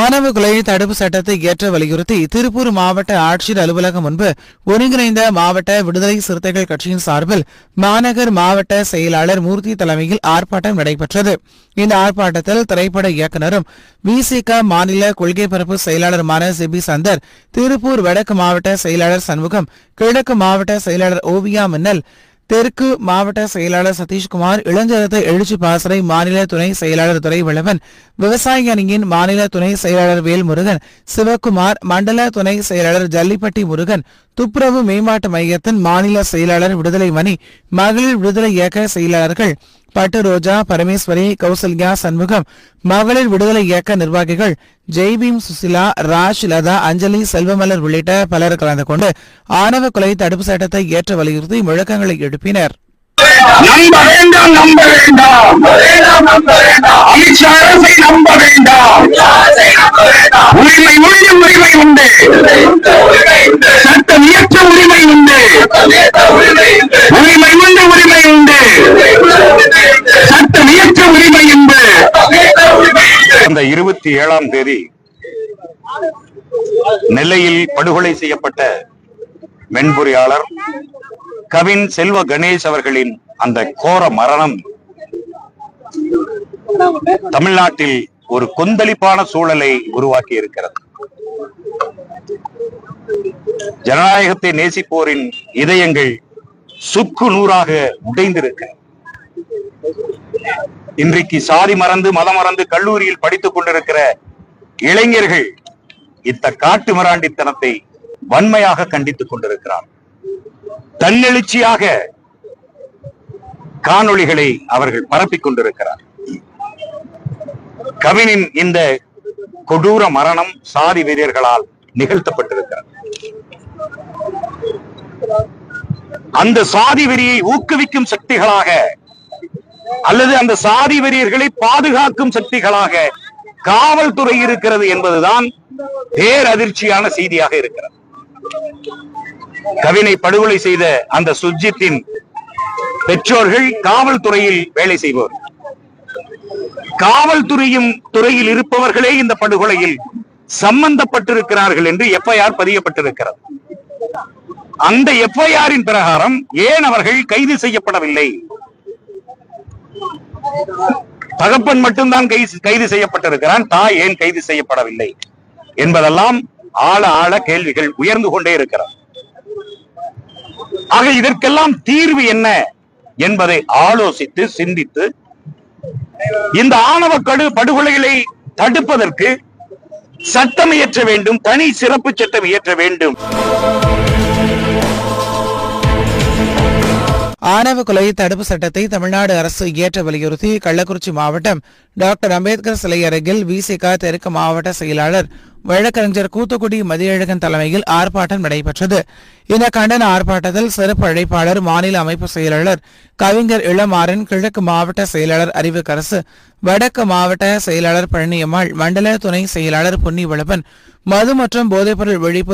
ஆணவ கொலை தடுப்பு சட்டத்தை இயற்ற வலியுறுத்தி திருப்பூர் மாவட்ட ஆட்சியர் அலுவலகம் முன்பு ஒருங்கிணைந்த மாவட்ட விடுதலை சிறுத்தைகள் கட்சியின் சார்பில் மாநகர் மாவட்ட செயலாளர் மூர்த்தி தலைமையில் ஆர்ப்பாட்டம் நடைபெற்றது. இந்த ஆர்ப்பாட்டத்தில் திரைப்பட இயக்குநரும் விசிக மாநில கொள்கை பரப்பு செயலாளருமான சிபி சந்தர், திருப்பூர் வடக்கு மாவட்ட செயலாளர் சண்முகம், கிழக்கு மாவட்ட செயலாளர் ஓவியா மின்னல், தெற்கு மாவட்ட செயலாளர் சதீஷ்குமார், இளஞ்சரத்து எழுச்சி பாசறை மாநில துணை செயலாளர் துரைவளவன், விவசாய அணியின் மாநில துணை செயலாளர் வேல்முருகன், சிவக்குமார், மண்டல துணை செயலாளர் ஜல்லிப்பட்டி முருகன், துப்புரவு மேம்பாட்டு மையத்தின் மாநில செயலாளர் விடுதலை மணி, மகளிர் விடுதலை இயக்க செயலாளர்கள் பட்டு ரோஜா, பரமேஸ்வரி, கௌசல்யா, சண்முகம், மகளிர் விடுதலை இயக்க நிர்வாகிகள் ஜெய்பீம், சுசிலா, ராஜ், லதா, அஞ்சலி, செல்வமலர் உள்ளிட்ட பலர் கலந்து கொண்டு ஆணவ கொலை தடுப்பு சட்டத்தை ஏற்ற வலியுறுத்தி முழக்கங்களை எழுப்பினர். நம்ப வேண்டாம், நம்ப வேண்டாம், அமித்ஷா அரசை நம்ப வேண்டாம். உரிமை உண்டு, உரிமை உண்டு, சட்டம் இயற்ற உரிமை உண்டு, உரிமை உண்டு, உரிமை உண்டு, சட்டம் இயற்ற உரிமை உண்டு. அந்த 27ஆம் தேதி நெல்லையில் படுகொலை செய்யப்பட்ட மென்பொறியாளர் கவின் செல்வ கணேஷ் அவர்களின் அந்த கோர மரணம் தமிழ்நாட்டில் ஒரு கொந்தளிப்பான சூழலை உருவாக்கி இருக்கிறது. ஜனநாயகத்தை நேசிப்போரின் இதயங்கள் சுக்கு நூறாக உடைந்திருக்க, இன்றைக்கு சாதி மறந்து மதம் மறந்து கல்லூரியில் படித்துக் கொண்டிருக்கிற இளைஞர்கள் இத்த காட்டு மிராண்டித்தனத்தை வன்மையாக கண்டித்துக் கொண்டிருக்கிறார். தன்னெழுச்சியாக காணொளிகளை அவர்கள் பரப்பிக் கொண்டிருக்கிறார். கவினின் இந்த கொடூர மரணம் சாதி வெறியர்களால் நிகழ்த்தப்பட்டிருக்கிறது. அந்த சாதி வெறியை ஊக்குவிக்கும் சக்திகளாக அல்லது அந்த சாதி வெறியர்களை பாதுகாக்கும் சக்திகளாக காவல்துறை இருக்கிறது என்பதுதான் பேரதிர்ச்சியான செய்தியாக இருக்கிறது. கவினை படுகொலை செய்த அந்த சுர்ஜித்தின் பெற்றோர்கள் காவல்துறையில் வேலை செய்பவர். துறையில் இருப்பவர்களே இந்த படுகொலையில் சம்பந்தப்பட்டிருக்கிறார்கள் என்று எஃப்ஐஆர் பதியப்பட்டிருக்கிறது. அந்த எஃப்ஐஆரின் பிரகாரம் ஏன் அவர்கள் கைது செய்யப்படவில்லை? தகப்பன் மட்டும்தான் கைது செய்யப்பட்டிருக்கிறான், தாய் ஏன் கைது செய்யப்படவில்லை என்பதெல்லாம் ஆழ ஆழ கேள்விகள் உயர்ந்து கொண்டே இருக்கிறது. ஆக இதற்கெல்லாம் தீர்வு என்ன என்பதை ஆலோசித்து சிந்தித்து இந்த ஆணவ படுகொலைகளை தடுப்பதற்கு சட்டம் இயற்ற வேண்டும், தனி சிறப்பு சட்டம் இயற்ற வேண்டும். ஆணவ கொலை தடுப்பு சட்டத்தை தமிழ்நாடு அரசு இயற்ற வலியுறுத்தி கள்ளக்குறிச்சி மாவட்டம் டாக்டர் அம்பேத்கர் சிலை அருகில் விசிக தெற்கு மாவட்ட செயலாளர் வழக்கறிஞர் கூத்துக்குடி மதியழகன் தலைமையில் ஆர்ப்பாட்டம் நடைபெற்றது. இந்த கண்டன ஆர்ப்பாட்டத்தில் சிறப்பு அழைப்பாளர் மாநில அமைப்பு செயலாளர் கவிஞர் இளமாறன், கிழக்கு மாவட்ட செயலாளர் அறிவுக்கரசு, வடக்கு மாவட்ட செயலாளர் பழனியம்மாள், மண்டல துணை செயலாளர் பொன்னிவளவன், மது மற்றும் போதைப்பொருள் ஒழிப்பு